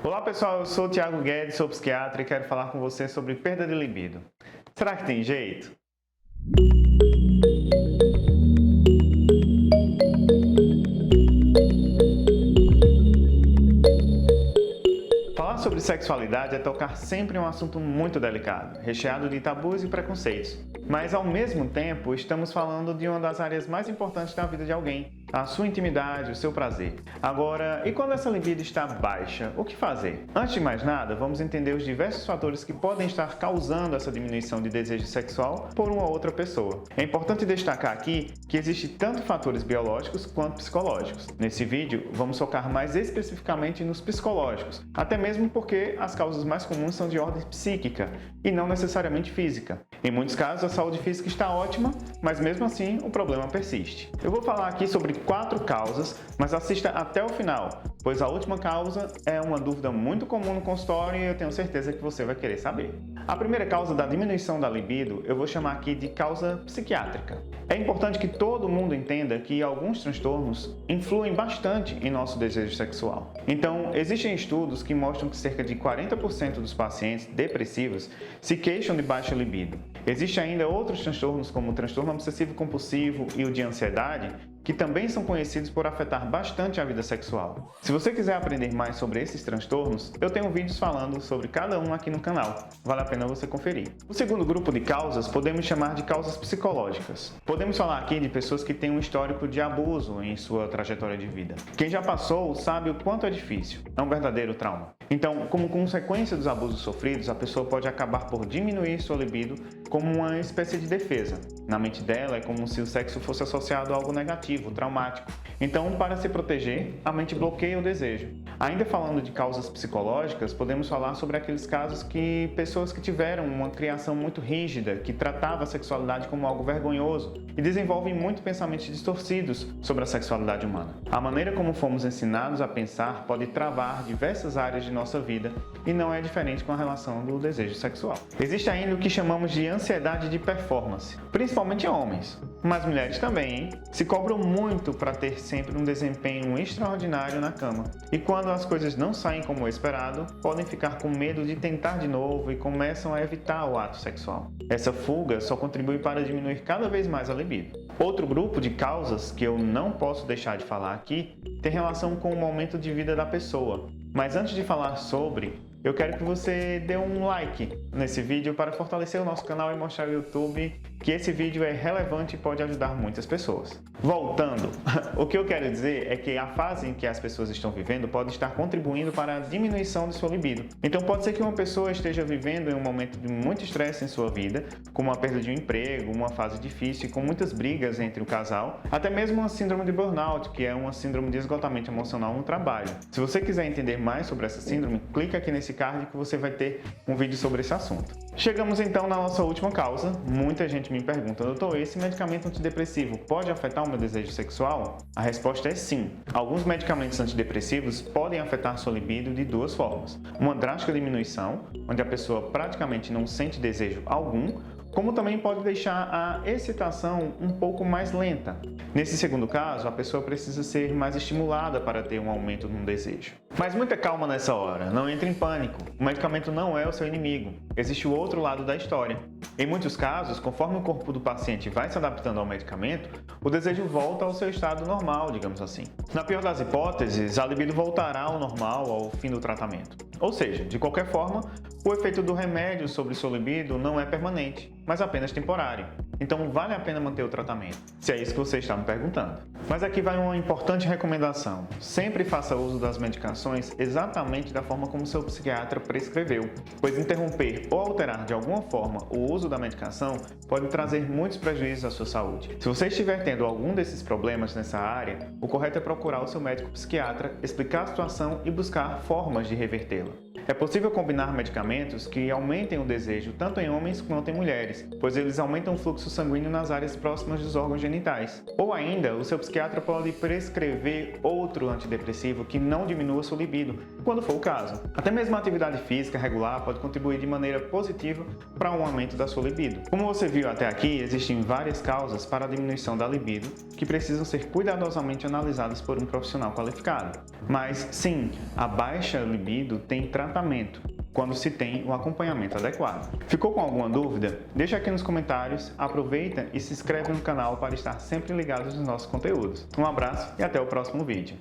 Olá pessoal, eu sou o Thiago Guedes, sou psiquiatra e quero falar com você sobre perda de libido. Será que tem jeito? Falar sobre sexualidade é tocar sempre em um assunto muito delicado, recheado de tabus e preconceitos. Mas ao mesmo tempo, estamos falando de uma das áreas mais importantes da vida de alguém, a sua intimidade, o seu prazer. Agora, e quando essa libido está baixa, o que fazer? Antes de mais nada, vamos entender os diversos fatores que podem estar causando essa diminuição de desejo sexual por uma outra pessoa. É importante destacar aqui que existem tanto fatores biológicos quanto psicológicos. Nesse vídeo, vamos focar mais especificamente nos psicológicos, até mesmo porque as causas mais comuns são de ordem psíquica e não necessariamente física. Em muitos casos, a saúde física está ótima, mas mesmo assim o problema persiste. Eu vou falar aqui sobre 4 causas, mas assista até o final, pois a última causa é uma dúvida muito comum no consultório e eu tenho certeza que você vai querer saber. A primeira causa da diminuição da libido eu vou chamar aqui de causa psiquiátrica. É importante que todo mundo entenda que alguns transtornos influem bastante em nosso desejo sexual. Então, existem estudos que mostram que cerca de 40% dos pacientes depressivos se queixam de baixa libido. Existem ainda outros transtornos como o transtorno obsessivo-compulsivo e o de ansiedade, que também são conhecidos por afetar bastante a vida sexual. Se você quiser aprender mais sobre esses transtornos, eu tenho vídeos falando sobre cada um aqui no canal. Vale a pena você conferir. O segundo grupo de causas podemos chamar de causas psicológicas. Podemos falar aqui de pessoas que têm um histórico de abuso em sua trajetória de vida. Quem já passou sabe o quanto é difícil. É um verdadeiro trauma. Então, como consequência dos abusos sofridos, a pessoa pode acabar por diminuir sua libido como uma espécie de defesa. Na mente dela, é como se o sexo fosse associado a algo negativo, traumático. Então, para se proteger, a mente bloqueia o desejo. Ainda falando de causas psicológicas, podemos falar sobre aqueles casos que pessoas que tiveram uma criação muito rígida, que tratava a sexualidade como algo vergonhoso e desenvolvem muitos pensamentos distorcidos sobre a sexualidade humana. A maneira como fomos ensinados a pensar pode travar diversas áreas de nossa vida e não é diferente com a relação do desejo sexual. Existe ainda o que chamamos de ansiedade de performance, principalmente em homens, mas mulheres também, hein? Se cobram muito para ter sempre um desempenho extraordinário na cama. E quando as coisas não saem como esperado, podem ficar com medo de tentar de novo e começam a evitar o ato sexual. Essa fuga só contribui para diminuir cada vez mais a libido. Outro grupo de causas que eu não posso deixar de falar aqui tem relação com o momento de vida da pessoa. Mas antes de falar sobre, eu quero que você dê um like nesse vídeo para fortalecer o nosso canal e mostrar ao YouTube que esse vídeo é relevante e pode ajudar muitas pessoas. Voltando, o que eu quero dizer é que a fase em que as pessoas estão vivendo pode estar contribuindo para a diminuição de sua libido. Então pode ser que uma pessoa esteja vivendo em um momento de muito estresse em sua vida, como a perda de um emprego, uma fase difícil e com muitas brigas entre o casal, até mesmo uma síndrome de burnout, que é uma síndrome de esgotamento emocional no trabalho. Se você quiser entender mais sobre essa síndrome, clica aqui nesse card que você vai ter um vídeo sobre esse assunto. Chegamos então na nossa última causa. Muita gente me pergunta, doutor, esse medicamento antidepressivo pode afetar o meu desejo sexual? A resposta é sim. Alguns medicamentos antidepressivos podem afetar sua libido de duas formas. Uma drástica diminuição, onde a pessoa praticamente não sente desejo algum, como também pode deixar a excitação um pouco mais lenta. Nesse segundo caso, a pessoa precisa ser mais estimulada para ter um aumento no desejo. Mas muita calma nessa hora, não entre em pânico. O medicamento não é o seu inimigo. Existe o outro lado da história. Em muitos casos, conforme o corpo do paciente vai se adaptando ao medicamento, o desejo volta ao seu estado normal, digamos assim. Na pior das hipóteses, a libido voltará ao normal ao fim do tratamento. Ou seja, de qualquer forma, o efeito do remédio sobre sua libido não é permanente, mas apenas temporário. Então vale a pena manter o tratamento, se é isso que você está me perguntando. Mas aqui vai uma importante recomendação. Sempre faça uso das medicações exatamente da forma como seu psiquiatra prescreveu, pois interromper ou alterar de alguma forma o uso da medicação pode trazer muitos prejuízos à sua saúde. Se você estiver tendo algum desses problemas nessa área, o correto é procurar o seu médico psiquiatra, explicar a situação e buscar formas de revertê-la. É possível combinar medicamentos que aumentem o desejo tanto em homens quanto em mulheres, pois eles aumentam o fluxo sanguíneo nas áreas próximas dos órgãos genitais. Ou ainda, o seu psiquiatra pode prescrever outro antidepressivo que não diminua sua libido, quando for o caso. Até mesmo a atividade física regular pode contribuir de maneira positiva para um aumento da sua libido. Como você viu até aqui, existem várias causas para a diminuição da libido que precisam ser cuidadosamente analisadas por um profissional qualificado. Mas sim, a baixa libido tem tratamento quando se tem o acompanhamento adequado. Ficou com alguma dúvida? Deixa aqui nos comentários, aproveita e se inscreve no canal para estar sempre ligado nos nossos conteúdos. Um abraço e até o próximo vídeo.